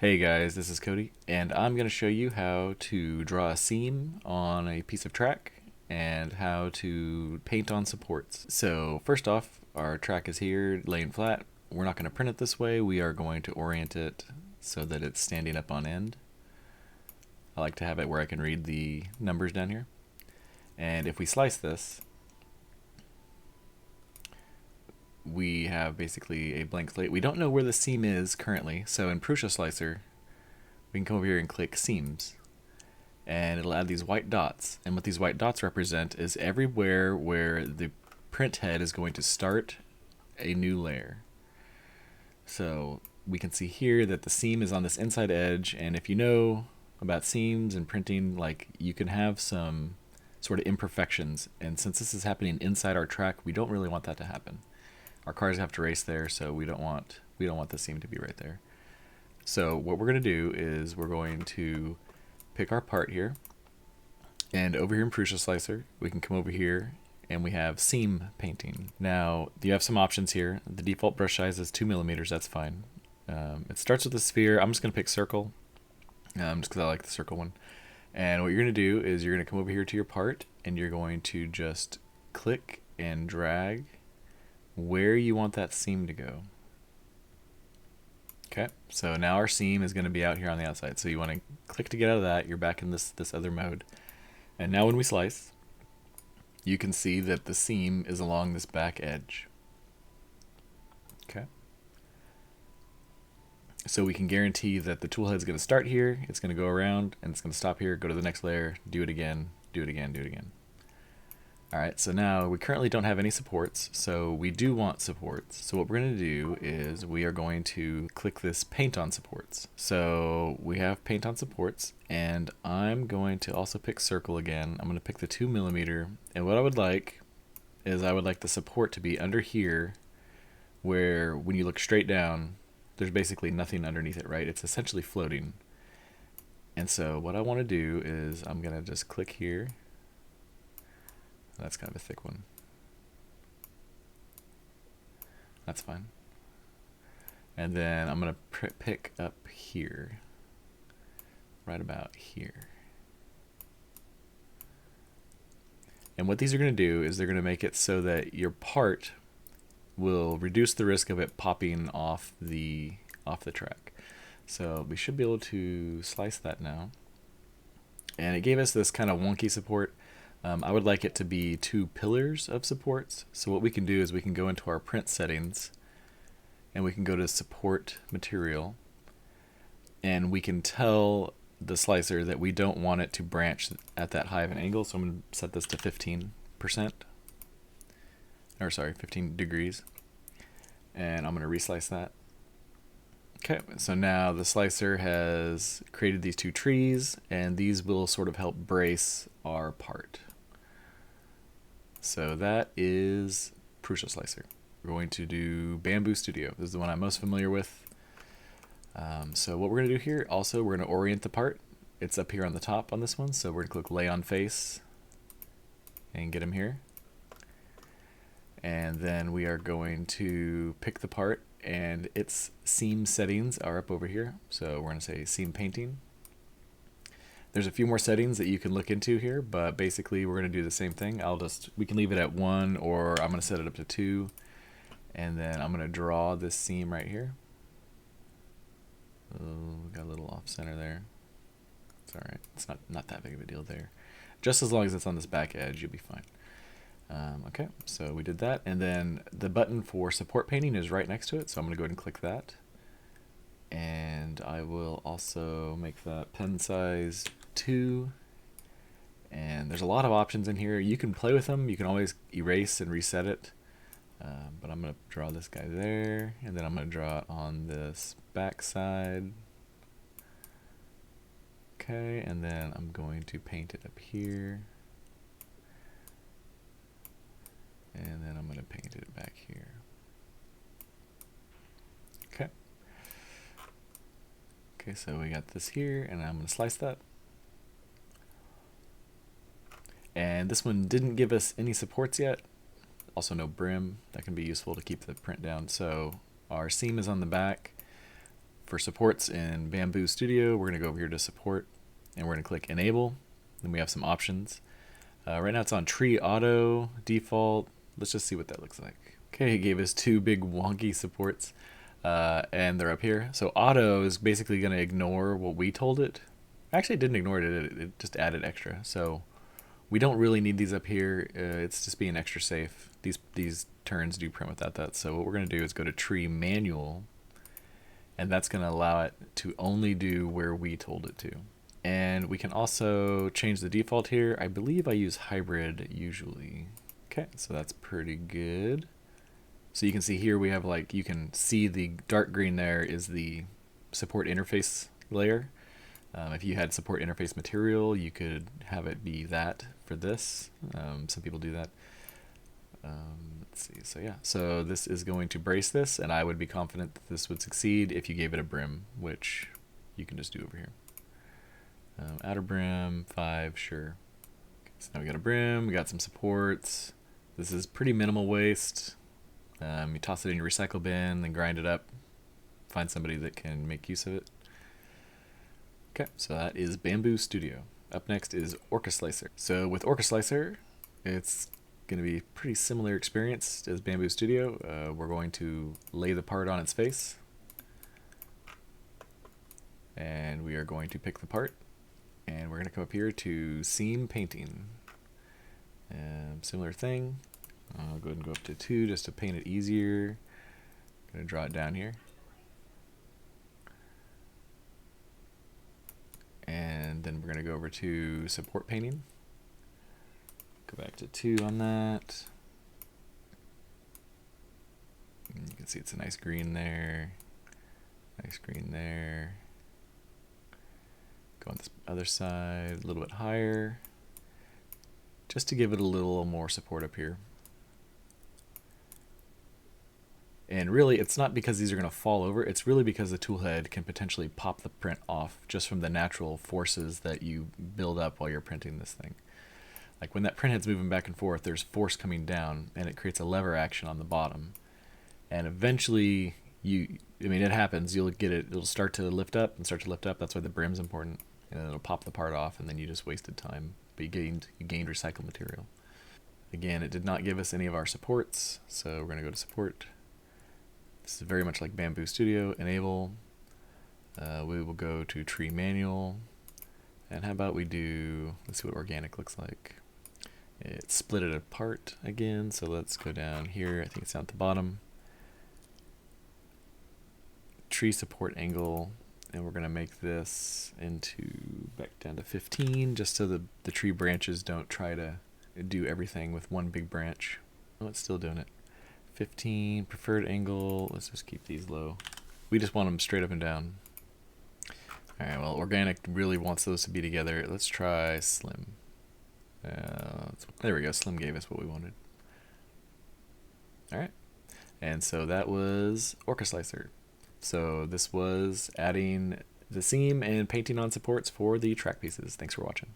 Hey guys, this is Cody, and I'm going to show you how to draw a seam on a piece of track and how to paint on supports. So first off, our track is here laying flat. We're not going to print it this way. We are going to orient it so that it's standing up on end. I like to have it where I can read the numbers down here. And if we slice this, we have basically a blank slate. We don't know where the seam is currently, so in prusaslicer, we can come over here and click seams, and it'll add these white dots. And what these white dots represent is everywhere where the print head is going to start a new layer. So we can see here that the seam is on this inside edge, and if you know about seams and printing, like, you can have some sort of imperfections, and since this is happening inside our track, we don't really want that to happen. Our cars have to race there, so we don't want the seam to be right there. So what we're going to do is we're going to pick our part here, and over here in prusaslicer, we can come over here and we have seam painting. Now you have some options here. The default brush size is 2mm. That's fine. It starts with a sphere. I'm just going to pick circle, just because I like the circle one. And what you're going to do is you're going to come over here to your part, and you're going to just click and drag where you want that seam to go. Okay, so now our seam is going to be out here on the outside. So you want to click to get out of that. You're back in this other mode. And now when we slice, you can see that the seam is along this back edge. Okay. So we can guarantee that the tool head is going to start here, it's going to go around, and it's going to stop here, go to the next layer, do it again, do it again, do it again. Alright, so now we currently don't have any supports, so we do want supports. So what we're going to do is we are going to click this paint on supports. So we have paint on supports, and I'm going to also pick circle again. I'm going to pick the 2mm, and what I would like is I would like the support to be under here, where when you look straight down, there's basically nothing underneath it, right? It's essentially floating. And so what I want to do is I'm going to just click here. That's kind of a thick one. That's fine. And then I'm going to pick up here, right about here. And what these are going to do is they're going to make it so that your part will reduce the risk of it popping off the track. So we should be able to slice that now. And it gave us this kind of wonky support. I would like it to be 2 pillars of supports. So what we can do is we can go into our print settings, and we can go to support material, and we can tell the slicer that we don't want it to branch at that high of an angle. So I'm going to set this to 15%, or sorry, 15 degrees, and I'm going to reslice that. Okay, so now the slicer has created these 2 trees, and these will sort of help brace our part. So that is prusaslicer. We're going to do Bambu Studio. This is the one I'm most familiar with. So what we're going to do here, also we're going to orient the part. It's up here on the top on this one, so we're going to click lay on face and get him here. And then we are going to pick the part, and its seam settings are up over here. So we're going to say seam painting. There's a few more settings that you can look into here, but basically we're going to do the same thing. We can leave it at 1, or I'm going to set it up to 2, and then I'm going to draw this seam right here. Oh, we got a little off center there. It's alright, it's not that big of a deal there. Just as long as it's on this back edge, you'll be fine. Okay, so we did that, and then the button for support painting is right next to it, so I'm going to go ahead and click that. And I will also make that pen size 2. And there's a lot of options in here. You can play with them. You can always erase and reset it. But I'm going to draw this guy there, and then I'm going to draw it on this back side. Okay, and then I'm going to paint it up here. And then I'm going to paint it back here. Okay. Okay, so we got this here, and I'm going to slice that. And this one didn't give us any supports yet. Also no brim. That can be useful to keep the print down. So our seam is on the back. for supports in Bambu Studio, we're going to go over here to support and we're going to click enable. Then we have some options. Right now it's on tree auto default. Let's just see what that looks like. Okay, it gave us two big wonky supports and they're up here. So auto is basically going to ignore what we told it. Actually, it didn't ignore it. It just added extra. So we don't really need these up here. It's just being extra safe. These turns do print without that. So what we're going to do is go to tree manual, and that's going to allow it to only do where we told it to. And we can also change the default here. I believe I use hybrid usually. Okay, so that's pretty good. So you can see here we have like, you can see the dark green there is the support interface layer. If you had support interface material, you could have it be that for this. Some people do that. Let's see. So yeah, so this is going to brace this, and I would be confident that this would succeed if you gave it a brim, which you can just do over here. Outer brim, 5, sure. Okay, so now we got a brim, we got some supports. This is pretty minimal waste. You toss it in your recycle bin, then grind it up. Find somebody that can make use of it. Okay, so that is Bambu Studio. Up next is Orca Slicer. So with Orca Slicer, it's going to be a pretty similar experience as Bambu Studio. We're going to lay the part on its face, and we are going to pick the part, and we're going to come up here to seam painting. Similar thing. I'll go ahead and go up to 2 just to paint it easier. I'm going to draw it down here. And then we're going to go over to support painting. Go back to 2 on that. And you can see it's a nice green there. Nice green there. Go on this other side a little bit higher, just to give it a little more support up here. And really, it's not because these are going to fall over, it's really because the tool head can potentially pop the print off just from the natural forces that you build up while you're printing this thing. Like when that print head's moving back and forth, there's force coming down, and it creates a lever action on the bottom. And eventually, it happens, you'll get it, it'll start to lift up and start to lift up. That's why the brim's important. And it'll pop the part off, and then you just wasted time, but you gained recycled material. Again, it did not give us any of our supports, so we're going to go to support. This is very much like Bambu Studio. Enable. We will go to tree manual. And how about we do, let's see what organic looks like. It split it apart again, so let's go down here. I think it's down at the bottom. Tree support angle, and we're going to make this into back down to 15, just so the tree branches don't try to do everything with one big branch. Oh, it's still doing it. 15, preferred angle, let's just keep these low. We just want them straight up and down. Alright, well, organic really wants those to be together. Let's try slim. There we go, slim gave us what we wanted. Alright, and so that was Orca Slicer. So this was adding the seam and painting on supports for the track pieces. Thanks for watching.